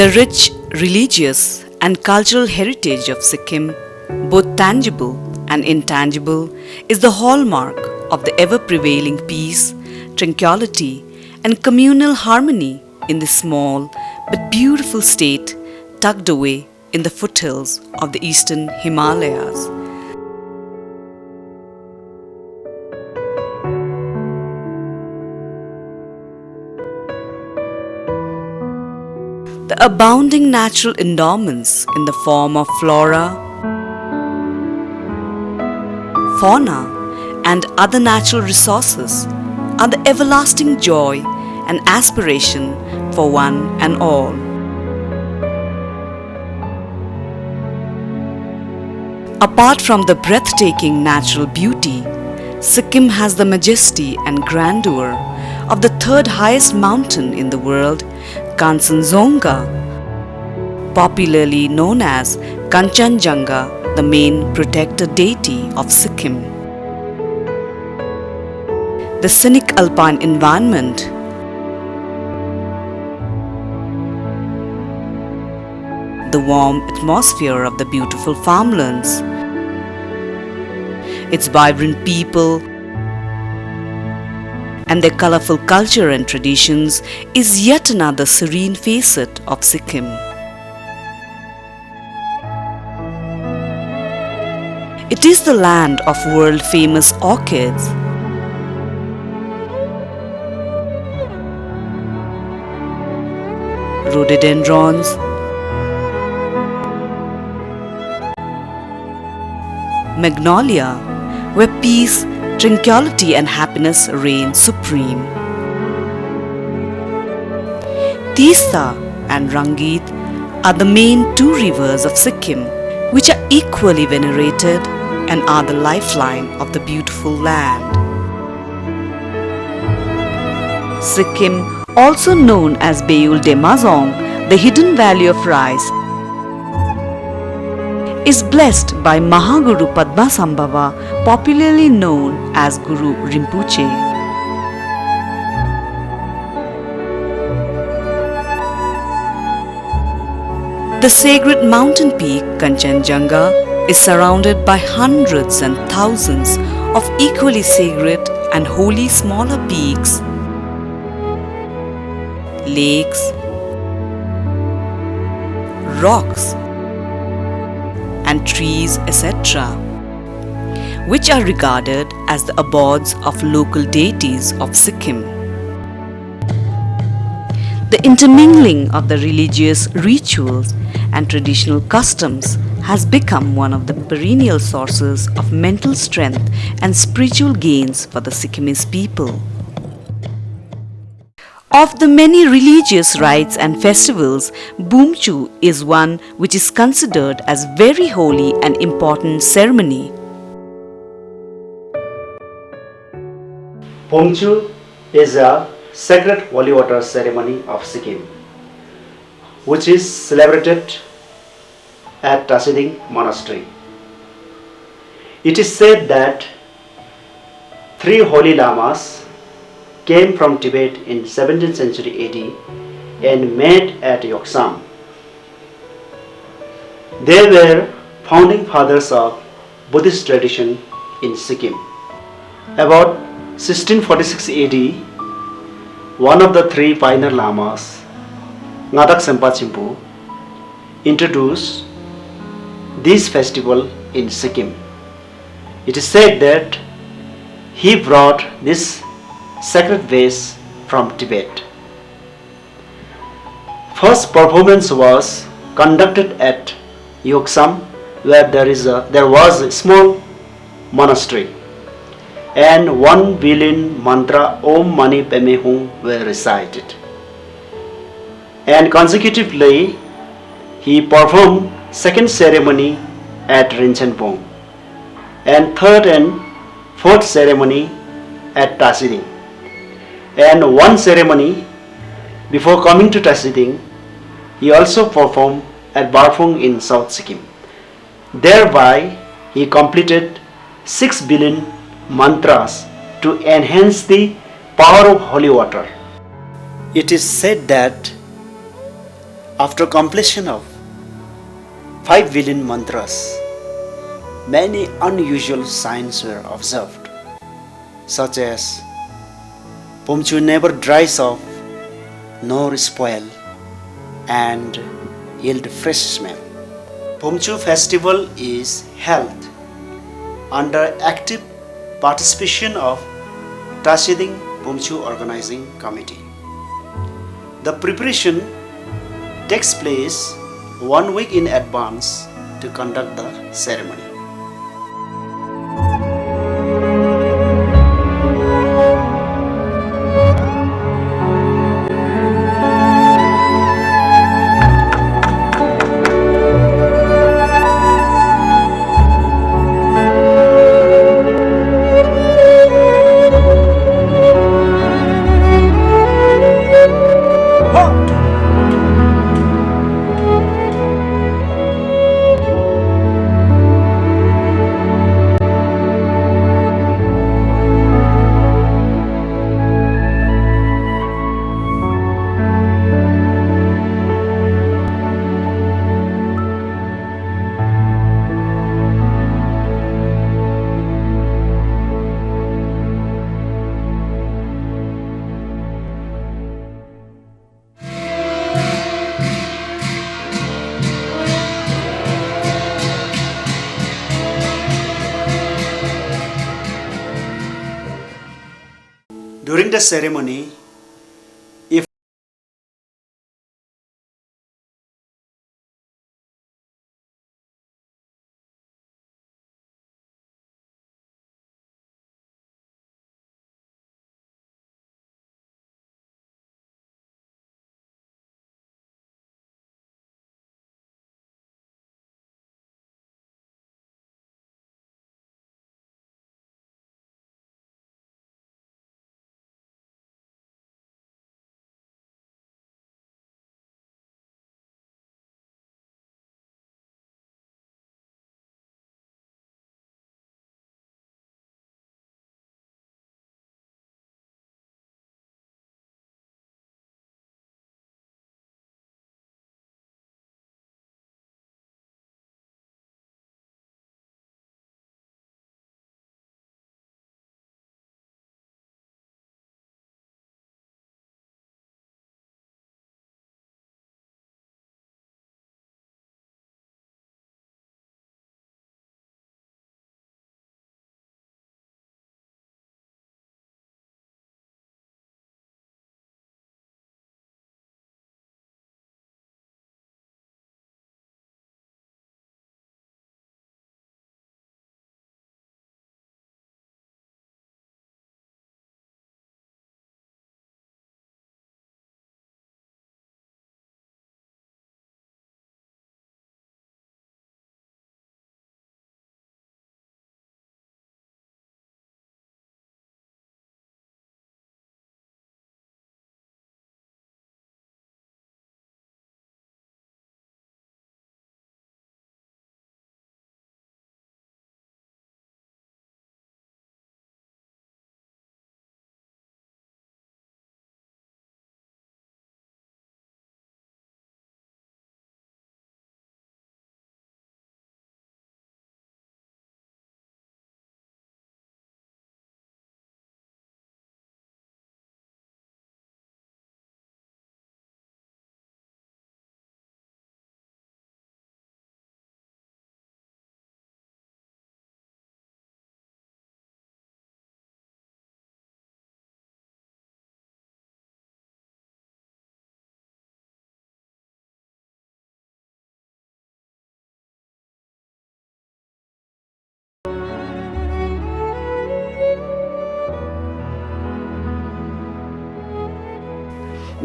The rich religious and cultural heritage of Sikkim, both tangible and intangible, is the hallmark of the ever-prevailing peace, tranquility, and communal harmony in this small but beautiful state tucked away in the foothills of the eastern Himalayas. The abounding natural endowments in the form of flora, fauna, and other natural resources are the everlasting joy and aspiration for one and all. Apart from the breathtaking natural beauty, Sikkim has the majesty and grandeur of the third highest mountain in the world, Kanchenjunga, popularly known as Kanchenjunga, the main protector deity of Sikkim. The scenic alpine environment, the warm atmosphere of the beautiful farmlands, its vibrant people, and their colorful culture and traditions is yet another serene facet of Sikkim. It is the land of world-famous orchids, rhododendrons, magnolia, where peace, tranquility and happiness reign supreme. Teesta and Rangit are the main two rivers of Sikkim, which are equally venerated and are the lifeline of the beautiful land. Sikkim, also known as Beul Demazong, the hidden valley of rice, is blessed by Mahaguru Padmasambhava, popularly known as Guru Rinpoche. The sacred mountain peak Kanchenjunga is surrounded by hundreds and thousands of equally sacred and holy smaller peaks, lakes, rocks, and trees, etc., which are regarded as the abodes of local deities of Sikkim. The intermingling of the religious rituals and traditional customs has become one of the perennial sources of mental strength and spiritual gains for the Sikkimese people. Of the many religious rites and festivals, Bumchu is one which is considered as very holy and important ceremony. Bumchu is a sacred holy water ceremony of Sikkim, which is celebrated at Tasiding Monastery. It is said that 3 holy lamas came from Tibet in 17th century AD and met at Yoksam. They were founding fathers of Buddhist tradition in Sikkim. About 1646 AD, one of the 3 pioneer lamas, Ngadak Sempa Chimpu, introduced this festival in Sikkim. It is said that he brought this sacred vase from Tibet. First performance was conducted at Yoksam, where there was a small monastery, and 1 billion mantra Om Mani Padme Hum were recited. And consecutively, he performed second ceremony at Rinchen, and third and fourth ceremony at Tasiding. And one ceremony before coming to Tasiding, he also performed at Barphung in South Sikkim. Thereby, he completed 6 billion mantras to enhance the power of holy water. It is said that After completion of 5 billion mantras, many unusual signs were observed, such as Pomchu never dries off nor spoil and yield fresh smell. Pomchu festival is held under active participation of Tasiding Pomchu Organizing Committee. The preparation takes place 1 week in advance to conduct the ceremony. During the ceremony, if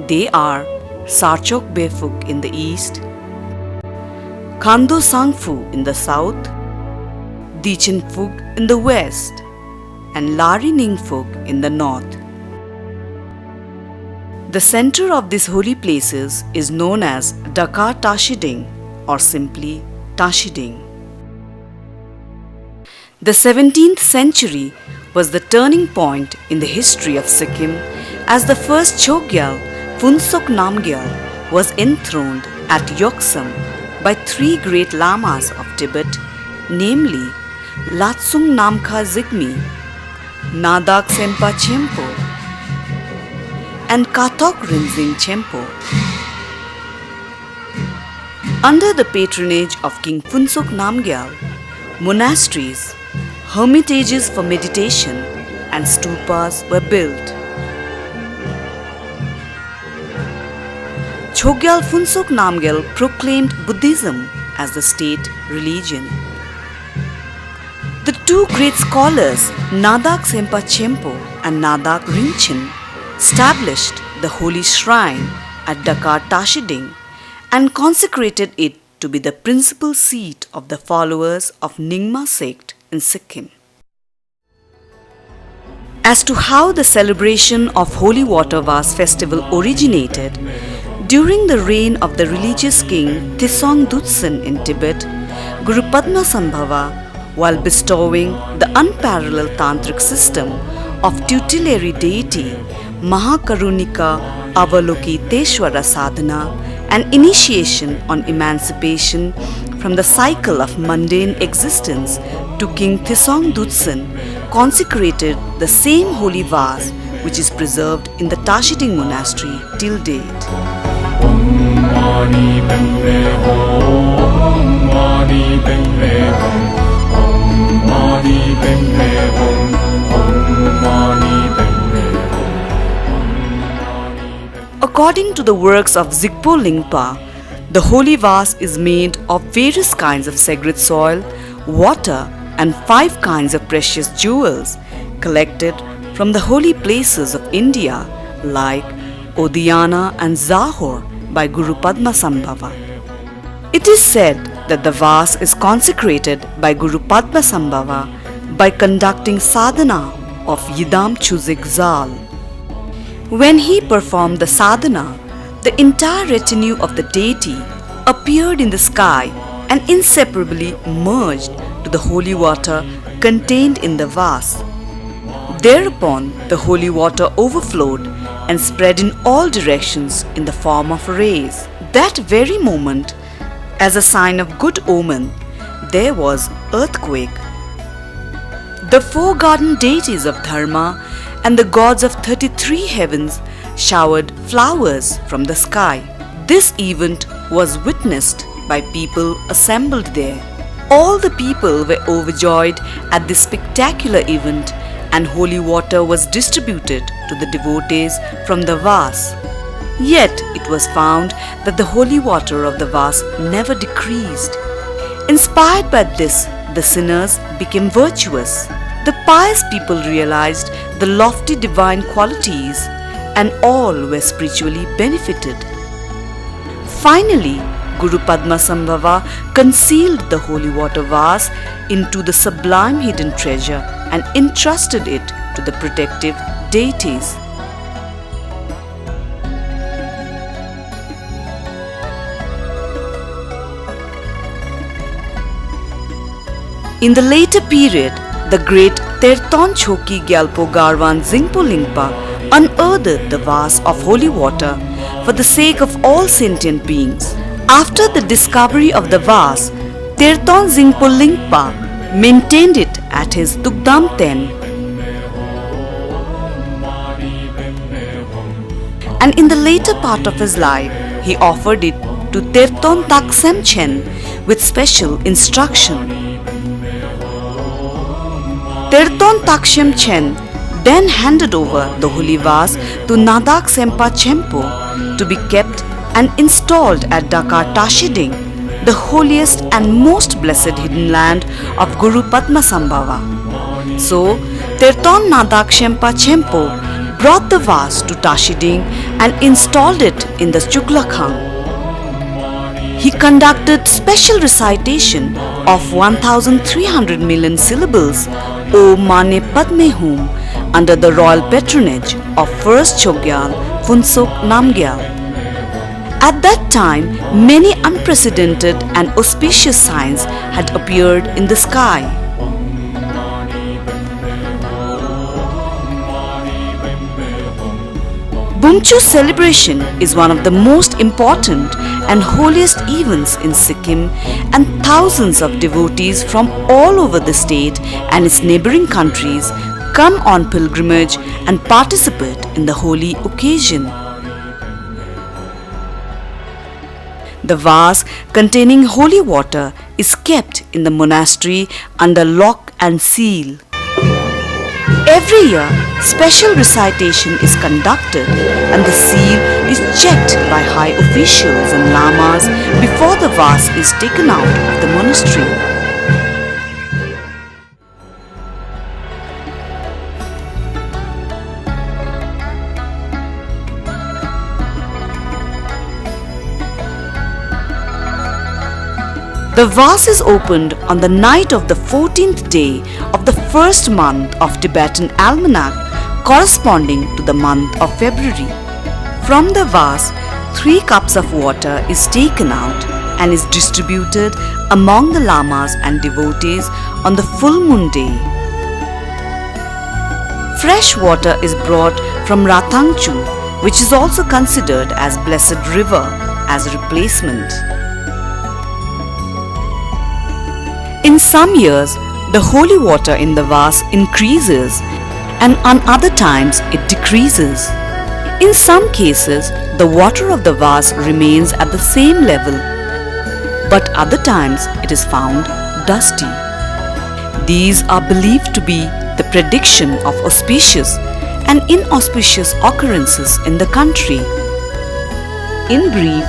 they are Sarchok Befuk in the east, Khando Sangfu in the south, Dichin Phug in the west, and Lari Ningphug in the north. The center of these holy places is known as Dakar Tashiding or simply Tashiding. The 17th century was the turning point in the history of Sikkim as the first Chogyal Phuntsok Namgyal was enthroned at Yeoksam by three great lamas of Tibet, namely Latsung Namkha Zigme, Nadak Sempa Chempo, and Katok Rinzing Chempo. Under the patronage of King Phuntsok Namgyal, monasteries, hermitages for meditation, and stupas were built. Chogyal Phuntsok Namgyal proclaimed Buddhism as the state religion. The two great scholars, Nadak Sempa Chempo and Nadak Rinchen, established the holy shrine at Dakar Tashiding and consecrated it to be the principal seat of the followers of Nyingma sect in Sikkim. As to how the celebration of Holy Water Vase festival originated, during the reign of the religious king Trisong Dutsen in Tibet, Guru Padma Sambhava, while bestowing the unparalleled tantric system of tutelary deity Mahakarunika Avalokiteshwara Sadhana and initiation on emancipation from the cycle of mundane existence to King Trisong Dutsen, consecrated the same holy vase which is preserved in the Tashiding monastery till date. Mani Padme Hum, Mani Padme Hum, Om Mani Padme Hum, Om Mani Padme Hum. According to the works of Zigpo Lingpa, the holy vase is made of various kinds of sacred soil, water, and 5 kinds of precious jewels collected from the holy places of India like Odiyana and Zahor by Guru Padma Sambhava. It is said that the vase is consecrated by Guru Padma Sambhava by conducting sadhana of Yidam Chuzik Zal. When he performed the sadhana, the entire retinue of the deity appeared in the sky and inseparably merged to the holy water contained in the vase. Thereupon, the holy water overflowed and spread in all directions in the form of rays. That very moment, as a sign of good omen, there was earthquake. The 4 garden deities of Dharma and the gods of 33 heavens showered flowers from the sky. This event was witnessed by people assembled there. All the people were overjoyed at this spectacular event, and holy water was distributed to the devotees from the vase. Yet it was found that the holy water of the vase never decreased. Inspired by this, the sinners became virtuous. The pious people realized the lofty divine qualities, and all were spiritually benefited. Finally, Guru Padma Sambhava concealed the holy water vase into the sublime hidden treasure and entrusted it to the protective deities. In the later period, the great Terton Choki Gyalpo Garwan Zingpo Lingpa unearthed the vase of holy water for the sake of all sentient beings. After the discovery of the vase, Terton Zingpo Lingpa maintained it at his Tukdam Ten. And in the later part of his life, he offered it to Terton Taksem Chen with special instruction. Terton Taksem Chen then handed over the holy vase to Nadak Sempa Chempo to be kept and installed at Dakar Tashiding, the holiest and most blessed hidden land of Guru Padma Sambhava. So, Terton Nadak Sempa Chempo brought the vase to Tashiding and installed it in the Chuklakhang. He conducted special recitation of 1,300 million syllables Om Mani Padme Hum under the royal patronage of first Chogyal Phuntsok Namgyal. At that time, many unprecedented and auspicious signs had appeared in the sky. Bumchu celebration is one of the most important and holiest events in Sikkim, and thousands of devotees from all over the state and its neighboring countries come on pilgrimage and participate in the holy occasion. The vase containing holy water is kept in the monastery under lock and seal. Every year, special recitation is conducted and the seal is checked by high officials and lamas before the vase is taken out of the monastery. The vase is opened on the night of the 14th day of the first month of Tibetan almanac, corresponding to the month of February. From the vase, 3 cups of water is taken out and is distributed among the lamas and devotees on the full moon day. Fresh water is brought from Rathangchu, which is also considered as Blessed River, as a replacement. In some years, the holy water in the vase increases, and on other times it decreases. In some cases, the water of the vase remains at the same level, but other times it is found dusty. These are believed to be the prediction of auspicious and inauspicious occurrences in the country. In brief,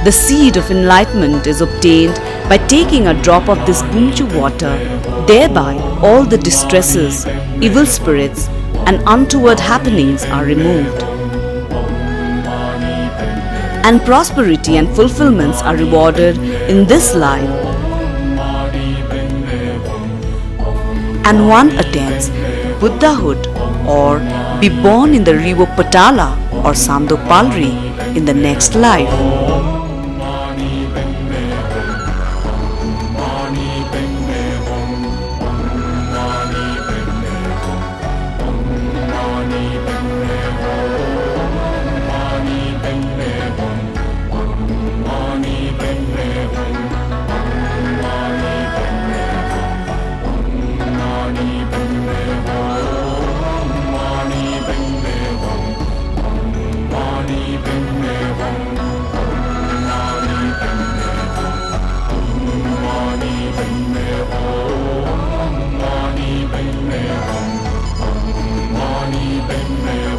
the seed of enlightenment is obtained by taking a drop of this Bumchu water. Thereby, all the distresses, evil spirits, and untoward happenings are removed, and prosperity and fulfillments are rewarded in this life. And one attains Buddhahood or be born in the river Patala or Sandopalri in the next life. Mani Padme Hum